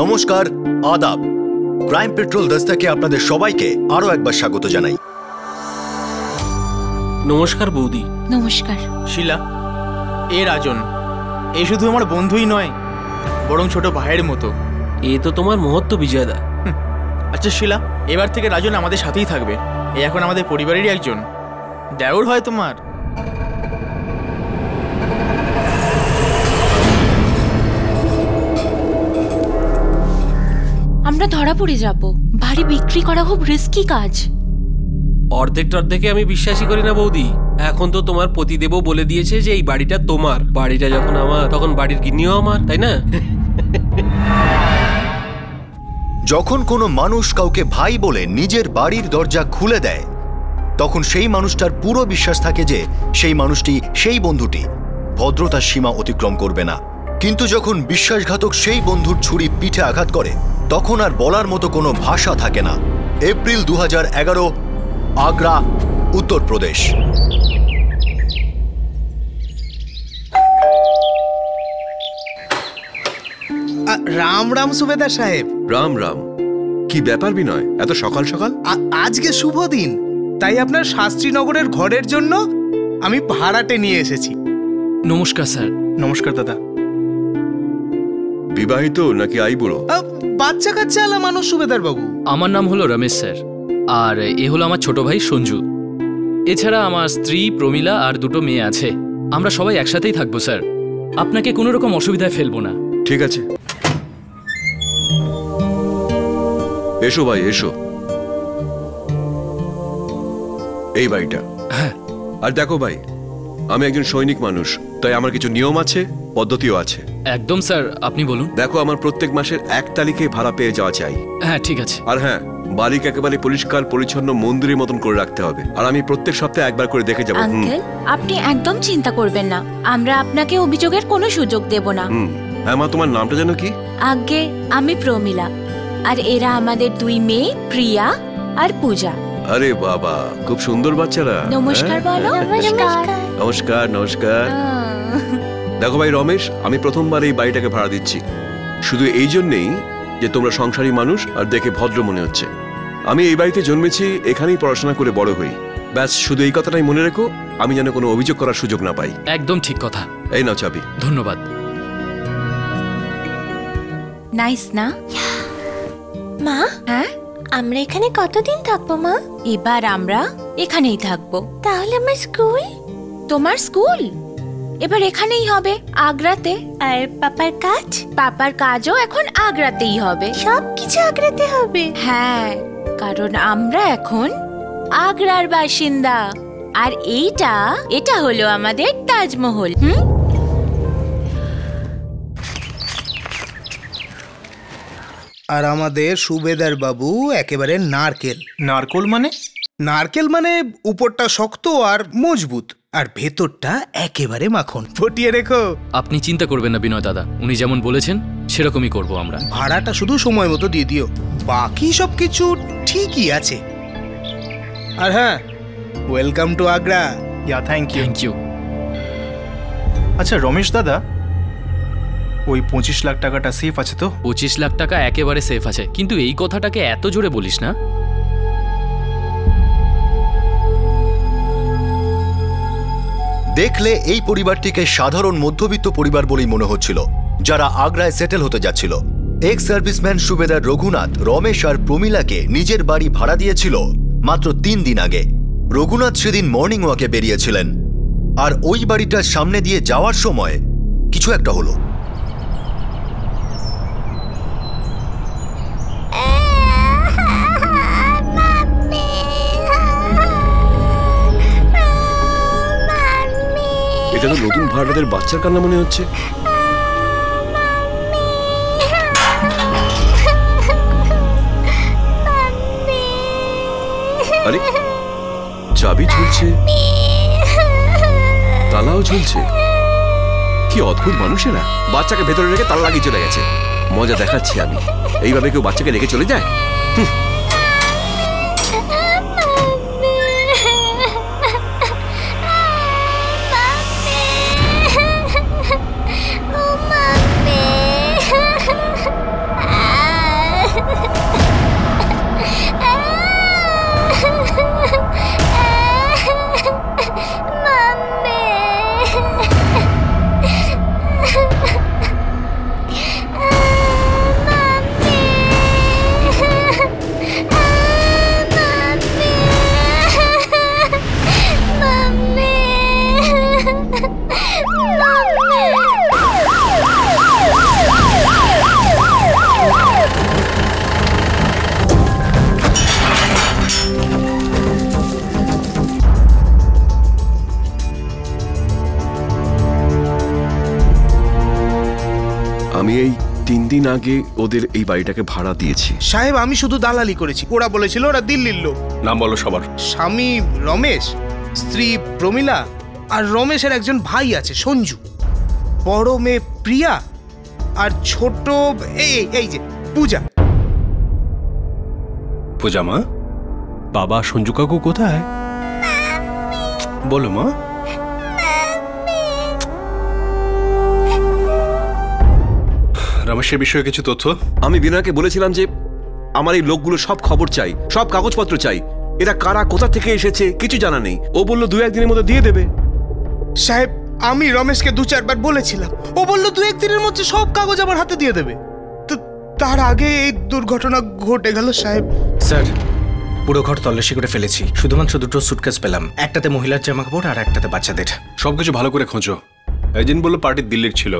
নমস্কার, আদাব। Crime petrol দস্তাকে আপনাদের সবাইকে আরো একবার স্বাগত জানাই। নমস্কার বৌদি। নমস্কার। শিলা, এ রাজন, এ শুধু আমার বন্ধুই নয়, বরং ছোট ভাইয়ের মতো। এ তো তোমার মহত্ব বিজয়দা। আচ্ছা শিলা, এবার থেকে রাজন আমাদের সাথেই থাকবে। এ এখন আমাদের পরিবারেরই একজন। দেওর হয় তোমার। আমরা ধরা পড়ে যাব। বাড়ি বিক্রি করা খুব রিস্কি কাজ। অর্ধেকে আমি বিশ্বাসই করি না বৌদি। এখন তো তোমার পতিদেবও বলে দিয়েছে যে এই বাড়িটা তোমার। বাড়িটা যখন আমার, তখন বাড়ির গিন্নিও আমার, তাই না? যখন কোনো মানুষ কাউকে ভাই বলে নিজের বাড়ির দরজা খুলে দেয়, তখন সেই মানুষটার পুরো বিশ্বাস থাকে যে সেই মানুষটি, সেই বন্ধুটি ভদ্রতার সীমা অতিক্রম করবে না। কিন্তু যখন বিশ্বাসঘাতক সেই বন্ধুর ছুরি পিঠে আঘাত করে, তখন আর বলার মতো কোনো ভাষা থাকে না। এপ্রিল 2011, আগ্রা, উত্তরপ্রদেশ। রাম রাম সুবেদার সাহেব। রাম রাম। কি ব্যাপার বিনয়, এত সকাল সকাল? আজকে শুভ দিন, তাই আপনার শাস্ত্রীনগরের ঘরের জন্য আমি ভাড়াটে নিয়ে এসেছি। নমস্কার স্যার। নমস্কার দাদা। বিবাহিত নাকি আইবুড়ো? বাচ্চা কাচ্চা আলা মানুষ সুবেদার বাবু। আমার নাম হলো রমেশ স্যার, আর এ হলো আমার ছোট ভাই সঞ্জু। এছাড়া আমার স্ত্রী প্রমীলা আর দুটো মেয়ে আছে। আমরা সবাই একসাথেই থাকবো স্যার, আপনাকে কোনো রকম অসুবিধায় ফেলবো না। ঠিক আছে, এসো ভাই এসো। এই বাড়িটা। হ্যাঁ। আর দেখো ভাই, আমি একজন সৈনিক মানুষ, তাই আমার কিছু নিয়ম আছে, পদ্ধতিও আছে। একদম স্যার, আপনি বলুন। দেখো, আমার প্রত্যেক মাসের 1 তারিখে ভাড়া পেয়ে যাওয়া চাই। হ্যাঁ ঠিক আছে। আর হ্যাঁ, বাড়িকে একেবারে পরিষ্কার পরিচ্ছন্ন মন্দিরের মতন করে রাখতে হবে। আর আমি প্রত্যেক সপ্তাহে একবার করে দেখে যাবো। আঙ্কেল, আপনি একদম চিন্তা করবেন না, আমরা আপনাকে অভিযোগের কোনো সুযোগ দেব না। হ্যাঁ মা, তোমার নামটা যেন কি? আগে আমি প্রমীলা, আর এরা আমাদের 2 মেয়ে, প্রিয়া আর পূজা। আরে বাবা, খুব সুন্দর বাচ্চারা। নমস্কার বলো। নমস্কার। নমস্কার নমস্কার। দেখো ভাই রমেশ, আমি প্রথমবার এই বাড়িটাকে ভাড়া দিচ্ছি, শুধু এই জন্যেই যে তোমরা সংসারী মানুষ আর দেখে ভদ্র মনে হচ্ছে। আমি এই বাড়িতে জন্মেছি, এখানেই পড়াশোনা করে বড় হই। ব্যাস, শুধু এই কথাটাই মনে রেখো, আমি যেন কোনো অভিযোগ করার সুযোগ না পাই। একদম ঠিক কথা। এই নাও চাবি। ধন্যবাদ। নাইস না? মা, হ্যাঁ, আমরা এখানে কতদিন থাকবো মা? এবার আমরা এখানেই থাকবো। তাহলে আমার স্কুল? তোমার স্কুল এবার এখানেই হবে, আগ্রাতে। আর পাপার কাজ? পাপার কাজও এখন আগ্রাতেই হবে। সবকিছু আগ্রাতে হবে? হ্যাঁ, কারণ আমরা এখন আগ্রার বাসিন্দা। আর এটা হলো আমাদের তাজমহল। আর আমাদের সুবেদার বাবু একেবারে নারকেল। নারকোল মানে? নারকেল মানে উপরটা শক্ত আর মজবুত, আর ভেতরটা একেবারে মাখন। ফটিয়ে রেখো। আপনি চিন্তা করবেন না বিনয় দাদা, উনি যেমন বলেছেন সেরকমই করব আমরা। ভাড়াটা শুধু সময় মতো দিয়ে দিও, বাকি সবকিছু ঠিকই আছে। আর হ্যাঁ, welcome to Agra. Thank you. Thank you. আচ্ছা রমেশ দাদা, ওই 25 লাখ টাকাটা সেফ আছে তো? 25 লাখ টাকা একেবারে সেফ আছে, কিন্তু এই কথাটাকে এত জোরে বলিস না। দেখলে এই পরিবারটিকে সাধারণ মধ্যবিত্ত পরিবার বলেই মনে হচ্ছিল, যারা আগ্রায় সেটেল হতে যাচ্ছিল। এক্স সার্ভিসম্যান সুবেদার রঘুনাথ রমেশ আর প্রমীলাকে নিজের বাড়ি ভাড়া দিয়েছিল মাত্র 3 দিন আগে। রঘুনাথ সেদিন মর্নিং ওয়াকে বেরিয়েছিলেন, আর ওই বাড়িটার সামনে দিয়ে যাওয়ার সময় কিছু একটা হলো। এটা তো নতুন ভাড়াটেদের বাচ্চার কান্না মনে হচ্ছে। আরে, চাবি ঝুলছে, তালাও ঝুলছে। কি অদ্ভুত মানুষেরা, বাচ্চাকে ভেতরে রেখে তালা লাগিয়ে চলে গেছে। মজা দেখাচ্ছি আমি, এইভাবে কেউ বাচ্চাকে রেখে চলে যায়? দিন আগে ওদের এই বাড়িটাকে ভাড়া দিয়েছি। সাহেব আমি শুধু দালালি করেছি, ওরা বলেছিল ওরা দিল্লির লোক। নাম বলো সবার। স্বামী রমেশ, স্ত্রী প্রমীলা, আর রমেশের একজন ভাই আছে সঞ্জু, বড় মেয়ে প্রিয়া, আর ছোট এই যে পূজা। পূজা মা, বাবা সঞ্জু কাকু কোথায়? বলো মা। রমেশের বিষয়ে কিছু তথ্য? আমি বিনয়কে বলেছিলাম যে আমার এই লোকগুলো সব খবর চাই, সব কাগজপত্র চাই, এরা কারা কোথা থেকে এসেছে কিছু জানা নেই। ও বলল 2-1 দিনের মধ্যে দিয়ে দেবে। সাহেব আমি রমেশকে 2-4 বার বলেছিলাম, ও বলল 2-1 দিনের মধ্যে সব কাগজ আমার হাতে দিয়ে দেবে। তো তার আগে এই দুর্ঘটনা ঘটে গেল সাহেব। স্যার পুরো ঘর তল্লাশি করে ফেলেছি, শুধুমাত্র 2টো সুটকেস পেলাম, একটাতে মহিলার জামাকাপড় আর একটাতে বাচ্চাদের। সবকিছু ভালো করে খোঁজো। এজেন্ট বললো পার্টি দিল্লির ছিল,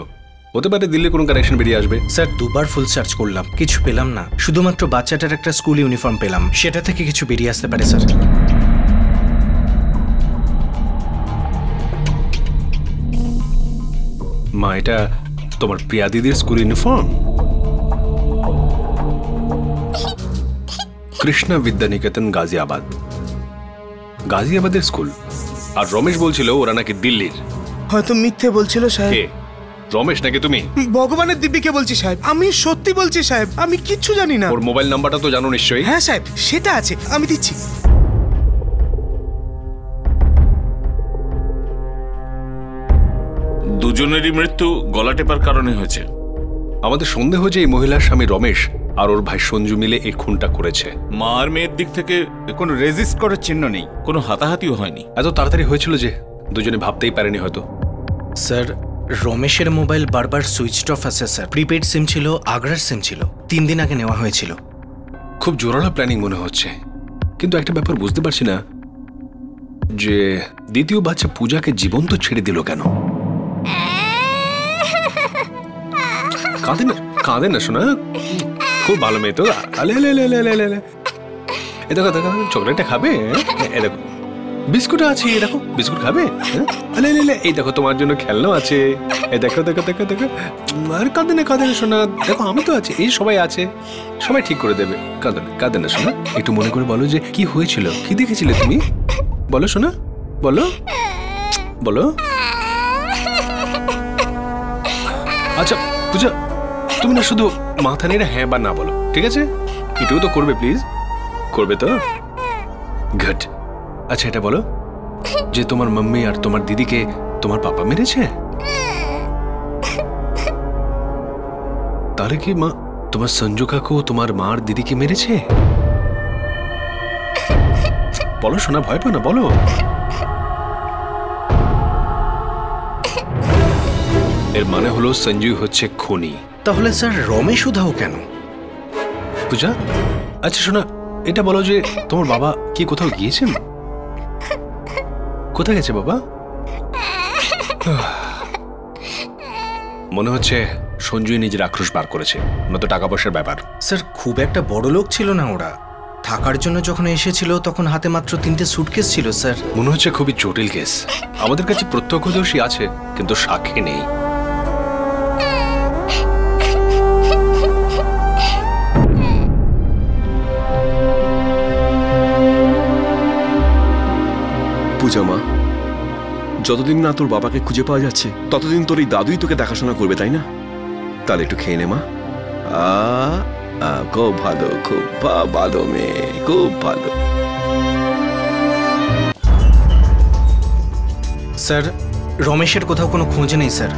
হতে পারে দিল্লির কোনো কানেকশন বেরিয়ে আসবে। স্যার 2বার ফুল সার্চ করলাম, কিছু পেলাম না, শুধুমাত্র বাচ্চাটার একটা স্কুল ইউনিফর্ম পেলাম, সেটা থেকে কিছু বেরিয়ে আসতে পারে স্যার। মা এটা তোমার প্রিয়া দিদির স্কুল ইউনিফর্ম? কৃষ্ণা বিদ্যানিকেতন গাজিয়াবাদ, গাজিয়াবাদের স্কুল। আর রমেশ বলছিল ওরা নাকি দিল্লির। হয়তো মিথ্যে বলছিল সাহেব। কে? রমেশ নাকি তুমি? ভগবানের দিব্যিকে বলছি সাহেব, আমি সত্যি বলছি সাহেব, আমি কিচ্ছু জানি না। ওর মোবাইল নাম্বারটা তো জানো নিশ্চয়ই? হ্যাঁ সাহেব সেটা আছে, আমি দিচ্ছি। দুজনেরই মৃত্যু গলা টেপার কারণে হয়েছে। আমাদের সন্দেহ যে এই মহিলার স্বামী রমেশ আর ওর ভাই সঞ্জু মিলে এই খুনটা করেছে। মা আর মেয়ের দিক থেকে কোনো রেজিস্ট করার চিহ্ন নেই, কোনো হাতাহাতিও হয়নি। এত তাড়াতাড়ি হয়েছিল যে দুজনে ভাবতেই পারেনি হয়তো। স্যার রমেশের মোবাইল বারবার সুইচড অফ আছে স্যার, প্রিপেড সিম ছিল, আগ্রার সিম ছিল, 3 দিন আগে নেওয়া হয়েছিল। খুব জোরালো প্ল্যানিং মনে হচ্ছে, কিন্তু একটা ব্যাপার বুঝতে পারছি না যে দ্বিতীয় বাচ্চা পূজাকে জীবন্ত ছেড়ে দিল কেন? কাঁদে না শোনা, খুব ভালো মেয়ে তো। এ দেখো দেখো চকলেটটা খাবে, এ দেখো বিস্কুট আছে, এ দেখো বিস্কুট খাবে, এই দেখো তোমার জন্য খেলনা আছে, এই দেখো দেখো দেখো দেখো। আর কাঁদে না শোনা, দেখো আমি তো আছি, এই সবাই আছে, সবাই ঠিক করে দেবে। কাঁদে না শোনা, একটু মনে করে বলো যে কি হয়েছিল, কি দেখেছিলে তুমি, বলো শোনা, বলো বলো। আচ্ছা পূজা, তুমি না শুধু মাথা নেড়ে হ্যাঁ বা না বলো, ঠিক আছে? এটুকু তো করবে প্লিজ, করবে তো? গুড। আচ্ছা এটা বলো যে তোমার মাম্মি আর তোমার দিদিকে তোমার পাপা মেরেছে? তাহলে কি মা তোমার সঞ্জু কাকু তোমার মা আর দিদিকে মেরেছে? বলো শোনা, ভয় পাও না, বলো। এর মানে হলো সঞ্জু হচ্ছে খুনি। তাহলে স্যার রমেশ উধাও কেন? পূজা আচ্ছা শোনা, এটা বলো যে তোমার বাবা কি কোথাও গিয়েছেন? কোথায় গেছে বাবা? মনে হচ্ছে সঞ্জুই নিজের আক্রোশ বার করেছে, নয়তো টাকা পয়সার ব্যাপার। স্যার খুব একটা বড় লোক ছিল না ওরা, থাকার জন্য যখন এসেছিল তখন হাতে মাত্র 3টে সুটকেস ছিল স্যার। মনে হচ্ছে খুবই জটিল কেস। আমাদের কাছে প্রত্যক্ষদর্শী আছে কিন্তু সাক্ষী নেই। পূজা মা, যতদিন না তোর বাবাকে খুঁজে পাওয়া যাচ্ছে ততদিন তোর এই দাদুই তোকে দেখাশোনা করবে, তাই না? তাহলে একটু খেয়ে নে মা। খুব ভালো, খুব ভালো মেয়ে, খুব ভালো। স্যার রমেশের কোথাও কোনো খোঁজ নেই স্যার।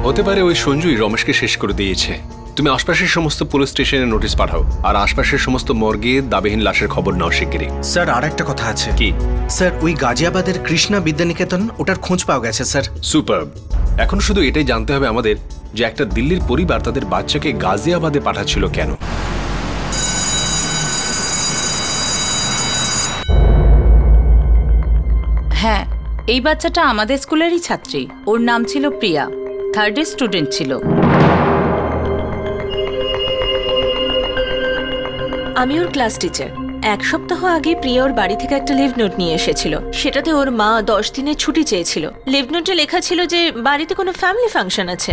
হতে পারে ওই সঞ্জুই রমেশকে শেষ করে দিয়েছে। তুমি আশপাশের সমস্ত পুলিশ স্টেশনে নোটিশ পাঠাও, আর আশপাশের সমস্ত মর্গে দাবিহীন লাশের খবর নাও শিগগিরই। স্যার আর একটা কথা আছে। কি? স্যার ওই গাজিয়াবাদের কৃষ্ণা বিদ্যানিকেতন, ওটার খোঁজ পাওয়া গেছে স্যার। সুপারব। এখন শুধু এটাই জানতে হবে আমাদের যে একটা দিল্লির পরিবার তাদের বাচ্চাকে গাজিয়াবাদে পাঠাচ্ছিল কেন। হ্যাঁ, এই বাচ্চাটা আমাদের স্কুলেরই ছাত্রী, ওর নাম ছিল প্রিয়া, 3rd এর স্টুডেন্ট ছিল। আমি ওর ক্লাস টিচার। 1 সপ্তাহ আগে প্রিয়া ওর বাড়ি থেকে একটা লিভ নোট নিয়ে এসেছিল। সেটাতে ওর মা 10 দিনের ছুটি চেয়েছিল। লিভ নোটে লেখা ছিল যে বাড়িতে কোনো ফ্যামিলি ফাংশন আছে।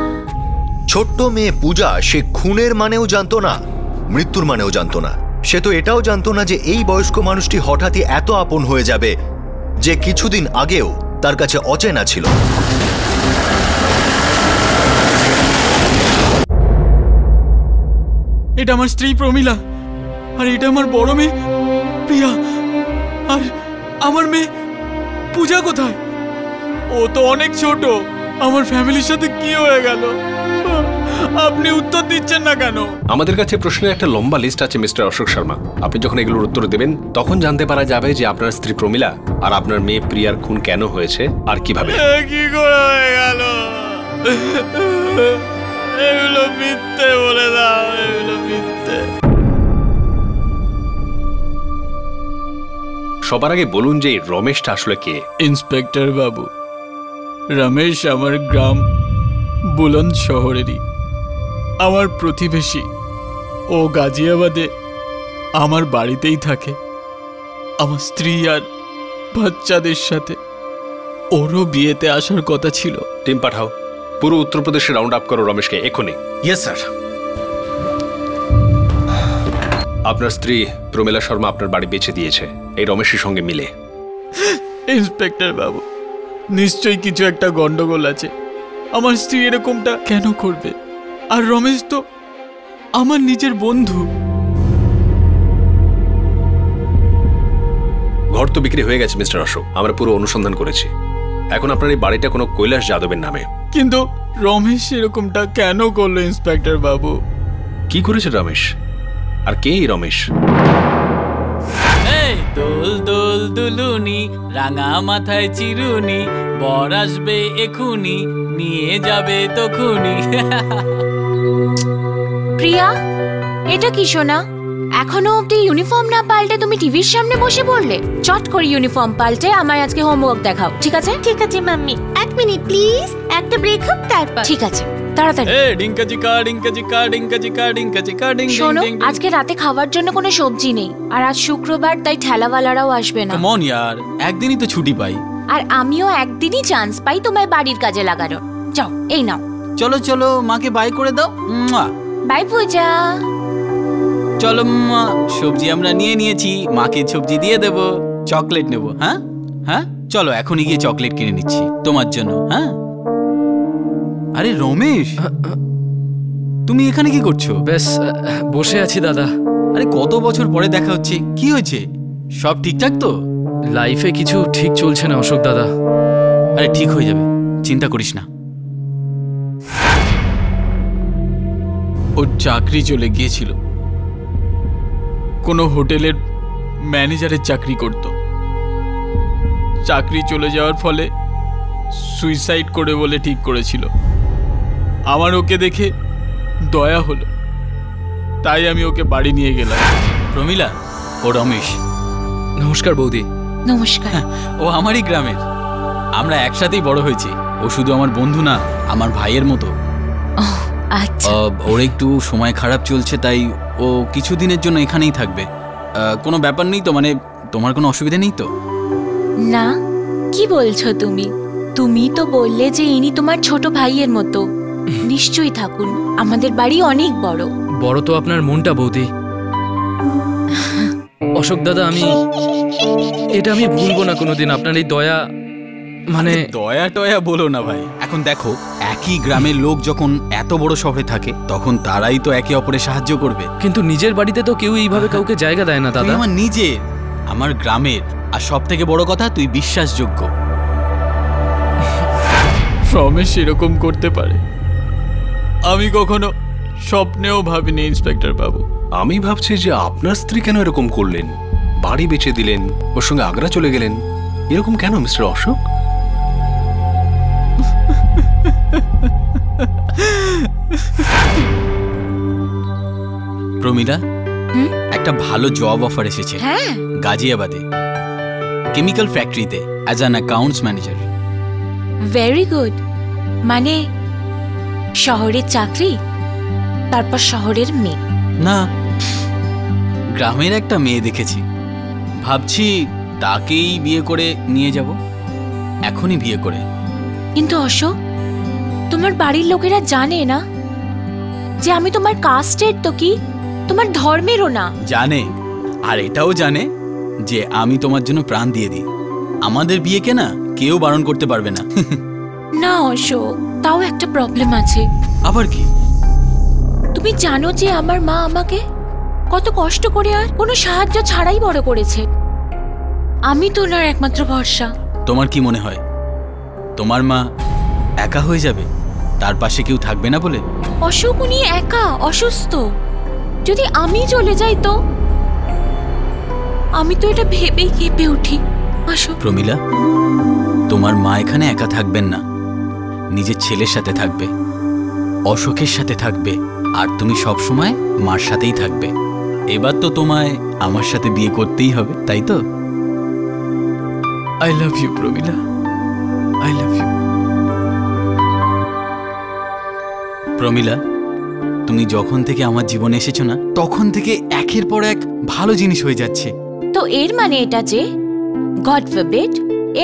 ছোট্ট মেয়ে পূজা সে খুনের মানেও জানতো না, মৃত্যুর মানেও জানতো না। সে তো এটাও জানতো না যে এই বয়স্ক মানুষটি হঠাৎই এত আপন হয়ে যাবে যে কিছুদিন আগেও তার কাছে অচেনা ছিল। এটা আমার স্ত্রী প্রমিলা, আর এটা আমার বড় মেয়ে প্রিয়া, আর আমার মেয়ে পূজা কোথায়? ও তো অনেক ছোট। আমার ফ্যামিলির সাথে কি হয়ে গেল? আপনি উত্তর দিচ্ছেন না কেন? আমাদের কাছে প্রশ্নের একটা লম্বা লিস্ট আছে মিস্টার অশোক শর্মা। আপনি যখন এগুলোর উত্তর দেবেন তখন জানতে পারা যাবে যে আপনার স্ত্রী প্রমিলা আর আপনার মেয়ে প্রিয়ার খুন কেন হয়েছে আর কিভাবে। কি করে হয়ে গেল? এগুলো মিথ্যে বলে দাও, এগুলো মিথ্যে। সবার আগে বলুন যে রমেশটা আসলে কে? ইন্সপেক্টর বাবু, রমেশ আমার গ্রাম বুলন্দ শহরেরই আমার প্রতিবেশী। ও গাজিয়াবাদে আমার বাড়িতেই থাকে, আমার স্ত্রী আর বাচ্চাদের সাথে। ওরও বিয়েতে আসার কথা ছিল। টিম পাঠাও, পুরো উত্তরপ্রদেশে রাউন্ড আপ করো রমেশকে এখনই। Yes sir. আপনার স্ত্রী প্রমিলা শর্মা আপনার বাড়ি বেচে দিয়েছে এই রমেশের সঙ্গে মিলে। ইন্সপেক্টর বাবু, নিশ্চয়ই কিছু একটা গন্ডগোল আছে। আমার স্ত্রী এরকমটা কেন করবে? আর রমেশ তো আমার নিজের বন্ধু। ঘর তো বিক্রি হয়ে গেছে মিস্টার অশোক, আমরা পুরো অনুসন্ধান করেছি। এখন আপনার এই বাড়িটা কোনো কৈলাস যাদবের নামে। কিন্তু রমেশ এরকমটা কেন করলো ইন্সপেক্টর বাবু? কি করেছে রমেশ? আর কে এই রমেশ? দোল দোল দুলুনি, রাঙা মাথায় চিরুনি, বর আসবে এখুনি, নিয়ে যাবে তখুনি। প্রিয়া, এটা কি শোনা? এখনো অব্দি ইউনিফর্ম না পাল্টে তুমি টিভির সামনে বসে পড়লে? চট করে ইউনিফর্ম পাল্টে আমায় আজকে হোমওয়ার্ক দেখাও, ঠিক আছে? ঠিক আছে মাম্মি, 1 মিনিট প্লিজ, একটা ব্রেক হোক তারপর। ঠিক আছে, তাড়াতাড়ি। ডিঙ্কা চিকা ডিঙ্কা চিকা ডিঙ্কা চিকা ডিঙ্কা চিকা ডিং। শোনো, আজকে রাতে খাওয়ার জন্য কোনো সবজি নেই, আর আজ শুক্রবার, তাই ঠেলাওয়ালারাও আসবে না। কাম অন ইয়ার, একদিনই তো ছুটি পাই। আর আমিও একদিনই চান্স পাই তোমায় বাড়ির কাজে লাগানোর। যাও, এই নাও। চলো চলো, মাকে বাই করে দাও। বাই পূজা। চলো মা, সবজি আমরা নিয়ে নিয়েছি, মাকে সবজি দিয়ে দেব। চকলেট নেব? হ্যাঁ হ্যাঁ, চলো এখনই গিয়ে চকলেট কিনে নিচ্ছি তোমার জন্য। হ্যাঁ। আরে রমেশ, তুমি এখানে কি করছো? বেশ বসে আছি দাদা। আরে কত বছর পরে দেখা হচ্ছে, কি হয়েছে? সব ঠিকঠাক তো? লাইফে কিছু ঠিক চলছে না অশোক দাদা। আরে ঠিক হয়ে যাবে, চিন্তা করিস না। ওর চাকরি চলে গিয়েছিল, কোনো হোটেলের ম্যানেজারের চাকরি করত। চাকরি চলে যাওয়ার ফলে সুইসাইড করে বলে ঠিক করেছিল। আমার ওকে দেখে দয়া হলো, তাই আমি ওকে বাড়ি নিয়ে গেলাম। প্রমিলা, ও রমেশ। নমস্কার বৌদি। নমস্কার। ও আমারই গ্রামের, আমরা একসাথেই বড় হয়েছি। ও শুধু আমার বন্ধু না, আমার ভাইয়ের মতো। আচ্ছা। ওর একটু সময় খারাপ চলছে, তাই ও কিছুদিনের জন্য এখানেই থাকবে। কোনো ব্যাপার নেই তো? মানে তোমার কোনো অসুবিধা নেই তো? না, কি বলছো তুমি? তুমি তো বললে যে ইনি তোমার ছোট ভাইয়ের মতো। নিশ্চয়ই থাকুন, আমাদের বাড়ি অনেক বড়। বড় তো আপনার মনটা বৌদি। অশোক দাদা, এটা আমি ভুলবো না কোনোদিন। আপনার এই দয়া, মানে দয়া টয়া বলো না ভাই। এখন দেখো, একই গ্রামের লোক যখন এত বড় শহরে থাকে, তখন তারাই তো একে অপরের সাহায্য করবে। কিন্তু নিজের বাড়িতে তো কেউ এইভাবে কাউকে জায়গা দেয় না দাদা। আমার নিজের, আমার গ্রামের, আর সব থেকে বড় কথা, তুই বিশ্বাসযোগ্য। রমেশ এরকম করতে পারে আমি কখনো স্বপ্নেও ভাবিনি ইন্সপেক্টর বাবু। আমি ভাবছি যে আপনার স্ত্রী কেন এরকম করলেন, বাড়ি বেচে দিলেন, ওর সঙ্গে আগ্রা চলে গেলেন, এরকম কেন মিস্টার অশোক? প্রমিলা, একটা ভালো জব অফার এসেছে গাজিয়াবাদে, কেমিক্যাল ফ্যাক্টরিতে as an accounts manager. Very good. মানে শহরের চাকরি, তারপর শহরের মেয়ে? না, গ্রামের একটা মেয়ে দেখেছি, ভাবছি তাকেই বিয়ে করে নিয়ে যাব, এখনই বিয়ে করে। কিন্তু অশোক, তোমার বাড়ির লোকেরা জানে না যে আমি তোমার কাস্টের তো কি তোমার ধর্মেরও না। জানে, আর এটাও জানে যে আমি তোমার জন্য প্রাণ দিয়ে দিই। আমাদের বিয়েকে না কেউ বারণ করতে পারবে না। না অশোক, তাও একটা প্রবলেম আছে। আবার কি? তুমি জানো যে আমার মা আমাকে কত কষ্ট করে আর কোনো সাহায্য ছাড়াই বড় করেছে। আমি তো ওনার একমাত্র ভরসা। তোমার কি মনে হয় তোমার মা একা হয়ে যাবে, তার পাশে কেউ থাকবে না বলে? অশোক, উনি একা, অসুস্থ। যদি আমি চলে যাই তো? আমি তো এটা ভেবেই কেঁপে উঠি। অশোক। প্রমিলা, তোমার মা এখানে একা থাকবেন না, নিজের ছেলের সাথে থাকবে, অশোকের সাথে থাকবে, আর তুমি সব সময় মার সাথেই থাকবে। এবার তো তোমায় আমার সাথে বিয়ে করতেই হবে, তাই তো? I love you Pramila, I love you. Pramila, তুমি যখন থেকে আমার জীবনে এসেছো না, তখন থেকে একের পর এক ভালো জিনিস হয়ে যাচ্ছে। তো এর মানে এটা যে গড ফরবিড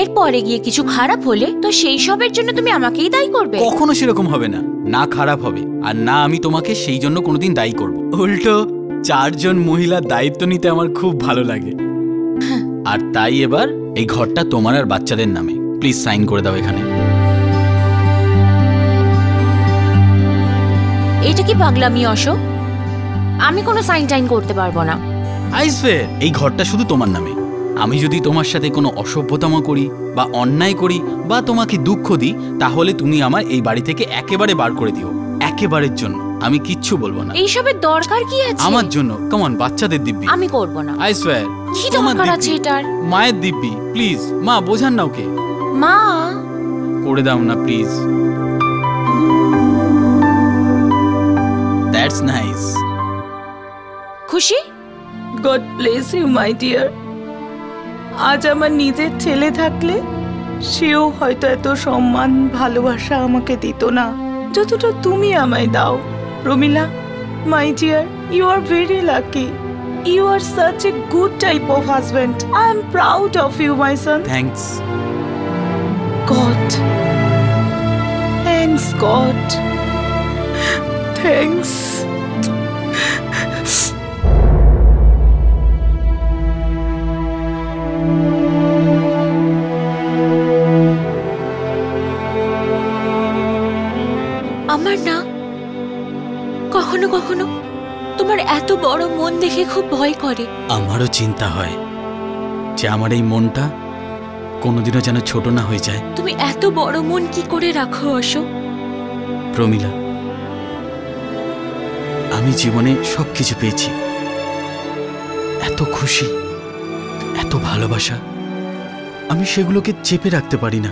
এরপরে গিয়ে কিছু খারাপ হলে তো সেই সবের জন্য তুমি আমাকেই দায়ী করবে? কখনো সেরকম হবে না, না খারাপ হবে আর না আমি তোমাকে সেই জন্য কোনোদিন দায়ী করব। উল্টো 4 জন মহিলার দায়িত্ব নিতে আমার খুব ভালো লাগে। আর তাই এবার এই ঘরটা তোমার আর বাচ্চাদের নামে। প্লিজ সাইন করে দাও এখানে। এটা কি পাগলামি অশোক? আমি কোনো সাইন টাইন করতে পারবো না। আইসফের, এই ঘরটা শুধু তোমার নামে। আমি যদি তোমার সাথে কোনো অসভ্যতাম করি বা অন্যায় করি বা তোমাকে দুঃখ দিই, তাহলে তুমি আমার এই বাড়ি থেকে একেবারে বার করে দিও, একেবারের জন্য। আমি কিচ্ছু বলবো না। এইসবের দরকার কি আছে? আমার জন্য, কমন, বাচ্চাদের দিব্যি। আমি করব না। আইসফের, কি দরকার আছে এটার? মায়ের দিব্যি, প্লিজ মা, বোঝান না ওকে। মা, করে দাও না প্লিজ। That's nice. খুশি? God bless you my dear. আজ আমার নিজের ছেলে থাকলে সেও হয়তো এত সম্মান ভালোবাসা আমাকে দিত না যতটা তুমি আমায় দাও। Pramila, my dear, you are very lucky. You are such a good type of husband. I am proud of you my son. Thanks God, thanks God, thanks. আমার না কখনো কখনো তোমার এত বড় মন দেখে খুব ভয় করে। আমারও চিন্তা হয় যে আমার এই মনটা কোনোদিনও যেন ছোট না হয়ে যায়। তুমি এত বড় মন কি করে রাখো অশোক? প্রমিলা, আমি জীবনে সবকিছু পেয়েছি, এত খুশি, এত ভালোবাসা, আমি সেগুলোকে চেপে রাখতে পারি না।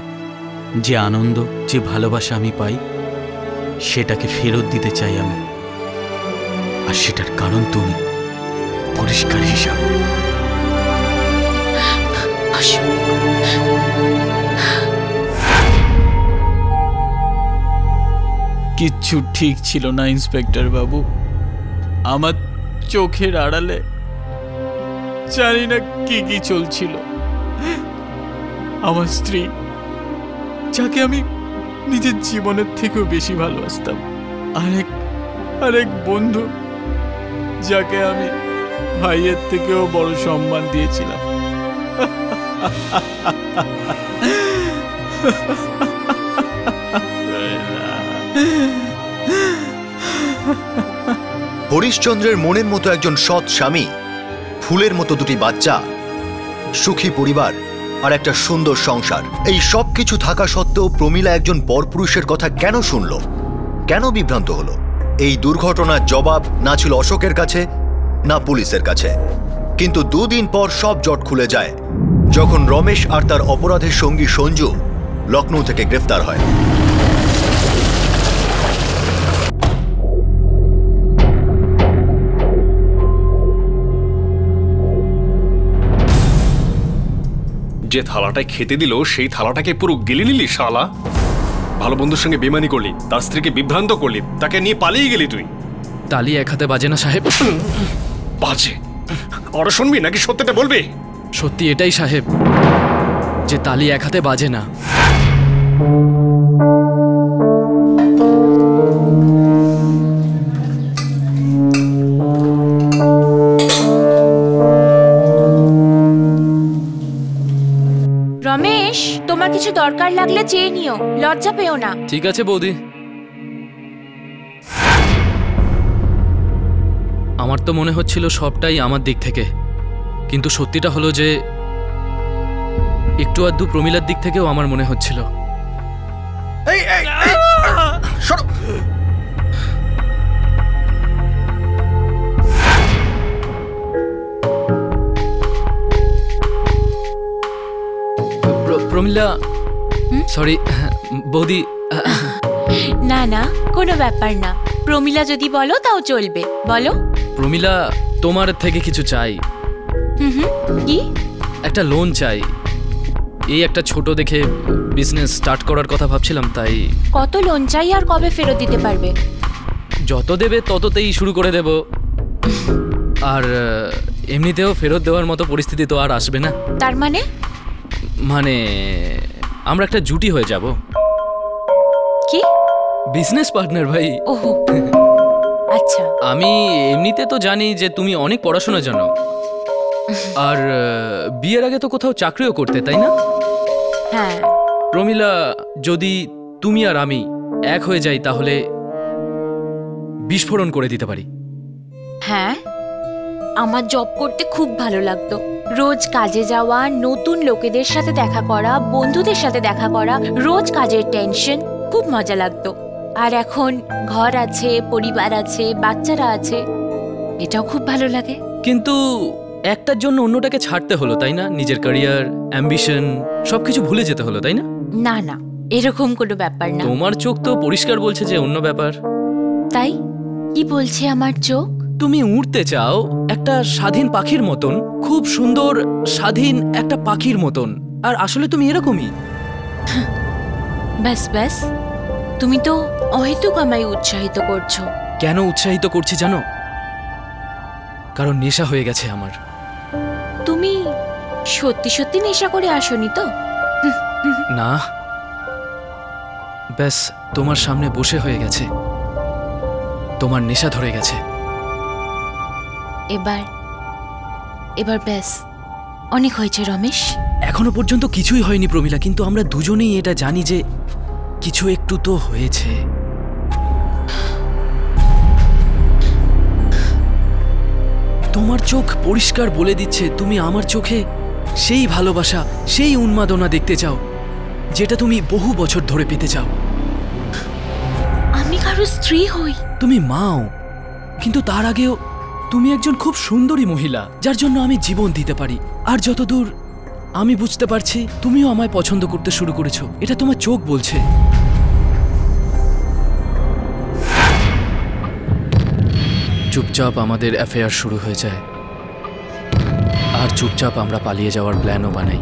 যে আনন্দ, যে ভালোবাসা আমি পাই, সেটাকে ফেরত দিতে চাই আমি, আর সেটার কারণ তুমি, পরিষ্কার হিসাব। কিচ্ছু ঠিক ছিল না ইন্সপেক্টর বাবু। আমার চোখের আড়ালে জানি না কি কি চলছিল। আমার স্ত্রী, যাকে আমি নিজের জীবনের থেকেও বেশি ভালোবাসতাম, আরেক বন্ধু, যাকে আমি ভাইয়ের থেকেও বড় সম্মান দিয়েছিলাম। হরিশচন্দ্রের মনের মতো একজন সৎ স্বামী, ফুলের মতো দুটি বাচ্চা, সুখী পরিবার আর একটা সুন্দর সংসার, এই সব কিছু থাকা সত্ত্বেও প্রমিলা একজন পরপুরুষের কথা কেন শুনল, কেন বিভ্রান্ত হলো? এই দুর্ঘটনার জবাব না ছিল অশোকের কাছে না পুলিশের কাছে। কিন্তু 2 দিন পর সব জট খুলে যায় যখন রমেশ আর তার অপরাধের সঙ্গী সঞ্জু লখনৌ থেকে গ্রেফতার হয়। যে থালাটায় খেতে দিল সেই থালাটাকে পুরো গিলে নিলি শালা। ভালো বন্ধুর সঙ্গে বেমানি করলি, তার স্ত্রীকে বিভ্রান্ত করলি, তাকে নিয়ে পালিয়ে গেলি তুই। তালি এক হাতে বাজে না সাহেব। বাজে? ওরা শুনবি নাকি সত্যিটা বলবি? সত্যি এটাই সাহেব, যে তালি এক হাতে বাজে না। কিছু দরকার লাগলে চেয়ে নিও, লজ্জা পেও না। ঠিক আছে বৌদি। আমার তো মনে হচ্ছিল সবটাই আমার দিক থেকে, কিন্তু সত্যিটা হলো যে একটু আধটু প্রমিলার দিক থেকেও আমার মনে হচ্ছিল। প্রমিলা, সরি বৌদি। না না, কোনো ব্যাপার না। প্রমিলা যদি বলো তাও চলবে, বলো। প্রমিলা, তোমার থেকে কিছু চাই। কি? একটা লোন চাই। এই একটা ছোট দেখে বিজনেস স্টার্ট করার কথা ভাবছিলাম, তাই। কত লোন চাই আর কবে ফেরত দিতে পারবে? যত দেবে তততেই শুরু করে দেব। আর এমনিতেও ফেরত দেওয়ার মতো পরিস্থিতি তো আর আসবে না। তার মানে? মানে আমরা একটা জুটি হয়ে যাব। কি? বিজনেস পার্টনার ভাই। ওহো, আচ্ছা। আমি এমনিতে তো জানি যে তুমি অনেক পড়াশোনা জানো, আর বিয়ের আগে তো কোথাও চাকরিও করতে, তাই না? হ্যাঁ। প্রমিলা, যদি তুমি আর আমি এক হয়ে যাই তাহলে বিস্ফোরণ করে দিতে পারি। হ্যাঁ, আমার জব করতে খুব ভালো লাগতো। রোজ কাজে যাওয়া, নতুন লোকেদের সাথে দেখা করা, বন্ধুদের সাথে দেখা করা, রোজ কাজের টেনশন, খুব মজা লাগতো। আর এখন ঘর আছে, পরিবার আছে, বাচ্চারা আছে, এটাও খুব ভালো লাগে। কিন্তু একটার জন্য অন্যটাকে ছাড়তে হলো, তাই না? নিজের ক্যারিয়ার, অ্যাম্বিশন সবকিছু ভুলে যেতে হলো, তাই না? না না, এরকম কোনো ব্যাপার না। তোমার চোখ তো পরিষ্কার বলছে যে অন্য ব্যাপার। তাই কি বলছে আমার চোখ? তুমি উড়তে চাও একটা স্বাধীন পাখির মতন, খুব সুন্দর স্বাধীন একটা পাখির মতন, আর আসলে তুমি এরকমই। ব্যাস ব্যাস, তুমি তো অহেতুক আমায় উৎসাহিত করছো। কেন উৎসাহিত করছি জানো? কারণ নেশা হয়ে গেছে আমার। তুমি সত্যি সত্যি নেশা করে আসোনি তো? না, ব্যাস তোমার সামনে বসে হয়ে গেছে, তোমার নেশা ধরে গেছে। এবার ব্যাস অনেক হয়েছে রমেশ। এখনো পর্যন্ত কিছুই হয়নি প্রমিলা, কিন্তু আমরা দুজনেই এটা জানি যে কিছু একটু তো হয়েছে। তোমার চোখ পরিষ্কার বলে দিচ্ছে তুমি আমার চোখে সেই ভালোবাসা, সেই উন্মাদনা দেখতে চাও যেটা তুমি বহু বছর ধরে পেতে চাও। আমি কারো স্ত্রী হই। তুমি মাও, কিন্তু তার আগেও তুমি একজন খুব সুন্দরী মহিলা যার জন্য আমি জীবন দিতে পারি। আর যতদূর আমি বুঝতে পারছি তুমিও আমায় পছন্দ করতে শুরু করেছো, এটা তোমার চোখ বলছে। চুপচাপ আমাদের অ্যাফেয়ার শুরু হয়ে যায়, আর চুপচাপ আমরা পালিয়ে যাওয়ার প্ল্যানও বানাই।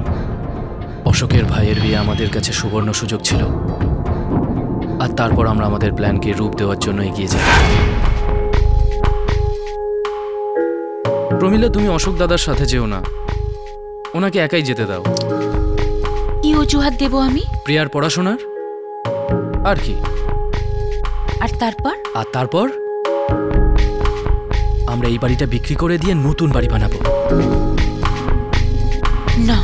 অশোকের ভাইয়ের বিয়ে আমাদের কাছে সুবর্ণ সুযোগ ছিল, আর তারপর আমরা আমাদের প্ল্যানকে রূপ দেওয়ার জন্য এগিয়ে যাই। প্রমিলা, তুমি অশোক দাদার সাথে যেও না, ওনাকে একাই যেতে দাও। কি অজুহাত দেব আমি? প্রিয়ার পড়াশোনার। আর কি? আর তারপর আমরা এই বাড়িটা বিক্রি করে দিয়ে নতুন বাড়ি বানাবো। না,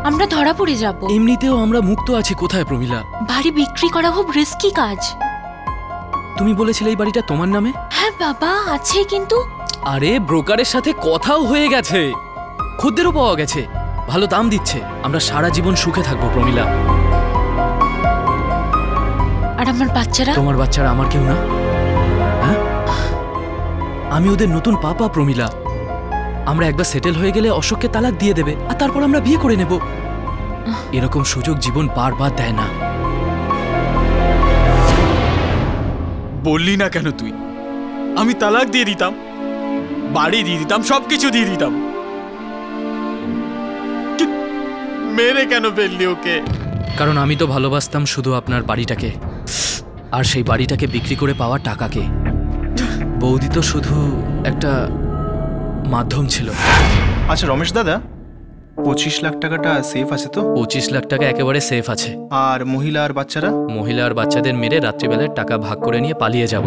আমরা ধরা পড়ে যাব। এমনিতেও আমরা মুক্ত আছি কোথায় প্রমিলা? বাড়ি বিক্রি করা খুব রিস্কি কাজ। তুমি বলেছিলে এই বাড়িটা তোমার নামে। হ্যাঁ বাবা, আছে, কিন্তু আরে ব্রোকারের সাথে কথাও হয়ে গেছে, খদ্দেরও পাওয়া গেছে, ভালো দাম দিচ্ছে। আমরা সারা জীবন সুখে থাকবো প্রমিলা। আর আমার বাচ্চারা? তোমার বাচ্চারা আমার কেউ না। হ্যাঁ, আমি ওদের নতুন পাপা প্রমিলা। আমরা একবার সেটেল হয়ে গেলে অশোককে তালাক দিয়ে দেবে, আর তারপর আমরা বিয়ে করে নেব। এরকম সুযোগ জীবন বারবার দেয় না। বললি না কেন তুই? আমি তালাক দিয়ে দিতাম, বাড়ি দিয়ে দিতাম, সবকিছু দিয়ে দিতাম। মেরে কেন ফেললি ওকে? কারণ আমি তো ভালোবাসতাম শুধু আপনার বাড়িটাকে, আর সেই বাড়িটাকে বিক্রি করে পাওয়া টাকাকে। বৌদি তো শুধু একটা মাধ্যম ছিল। আচ্ছা রমেশ দাদা, 25 লাখ টাকাটা সেফ আছে তো? 25 লাখ টাকা একেবারে সেফ আছে। আর মহিলা আর বাচ্চারা? মহিলা আর বাচ্চাদের মেরে রাত্রিবেলায় টাকা ভাগ করে নিয়ে পালিয়ে যাব।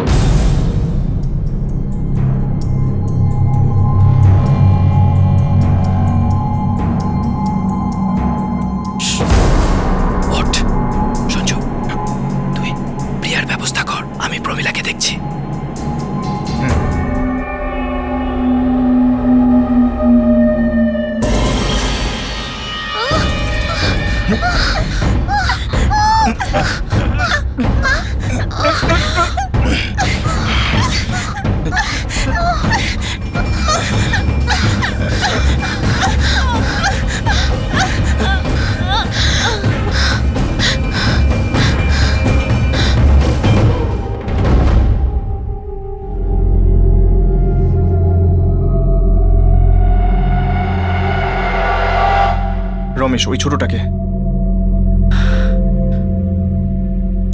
রমেশ, ওই ছোটটাকে।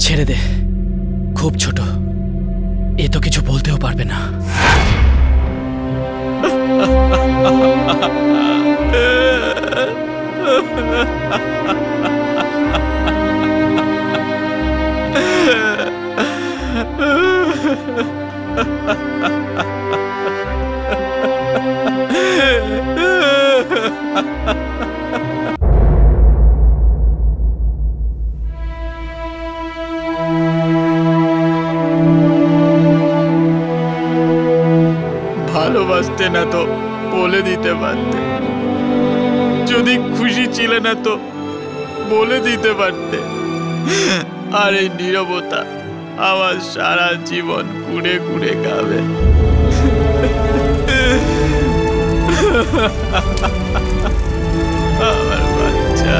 ছেড়ে দে, খুব ছোট, এ তো কিছু বলতেও পারবে না। ভালোবাসতে না তো বলে দিতে পারতে, যদি খুশি ছিলে না তো বলে দিতে পারতে। আর এই নীরবতা আমার সারা জীবন কুড়ে কুড়ে খাবে। আমার বাচ্চা।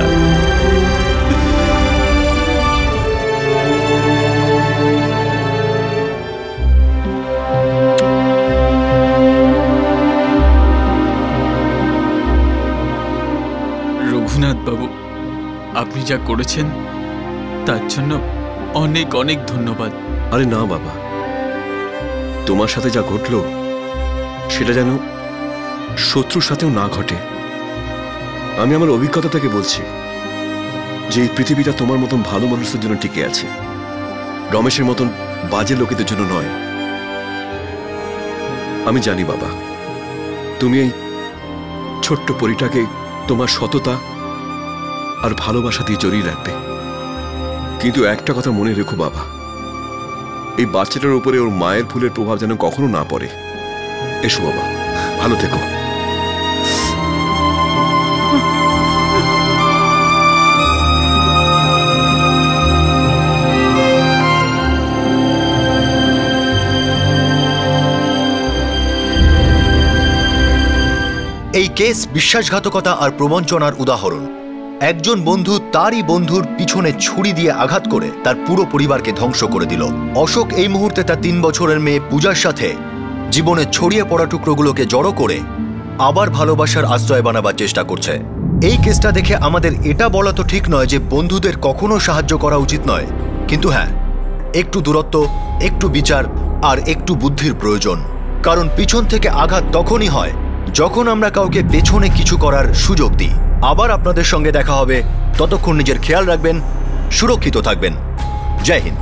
রঘুনাথ বাবু, আপনি যা করেছেন তার জন্য অনেক অনেক ধন্যবাদ। আরে না বাবা, তোমার সাথে যা ঘটলো সেটা যেন শত্রুর সাথেও না ঘটে। আমি আমার অভিজ্ঞতা থেকে বলছি যে এই পৃথিবীটা তোমার মতন ভালো মানুষদের জন্য টিকে আছে, রমেশের মতন বাজে লোকেদের জন্য নয়। আমি জানি বাবা, তুমি এই ছোট্ট পরিটাকে তোমার সততা আর ভালোবাসা দিয়ে জড়িয়ে রাখবে। কিন্তু একটা কথা মনে রেখো বাবা, এই বাচ্চাটার উপরে ওর মায়ের ভুলের প্রভাব যেন কখনো না পড়ে। এসো বাবা, ভালো থেকো। এই কেস বিশ্বাসঘাতকতা আর প্রবঞ্চনার উদাহরণ। একজন বন্ধু তারই বন্ধুর পিছনে ছুরি দিয়ে আঘাত করে তার পুরো পরিবারকে ধ্বংস করে দিল। অশোক এই মুহূর্তে তার 3 বছরের মেয়ে পূজার সাথে জীবনে ছড়িয়ে পড়া টুকরোগুলোকে জড়ো করে আবার ভালোবাসার আশ্রয় বানাবার চেষ্টা করছে। এই কেসটা দেখে আমাদের এটা বলা তো ঠিক নয় যে বন্ধুদের কখনো সাহায্য করা উচিত নয়, কিন্তু হ্যাঁ, একটু দূরত্ব, একটু বিচার আর একটু বুদ্ধির প্রয়োজন। কারণ পিছন থেকে আঘাত তখনই হয় যখন আমরা কাউকে পেছনে কিছু করার সুযোগ দিই। আবার আপনাদের সঙ্গে দেখা হবে, ততক্ষণ নিজের খেয়াল রাখবেন, সুরক্ষিত থাকবেন। জয় হিন্দ।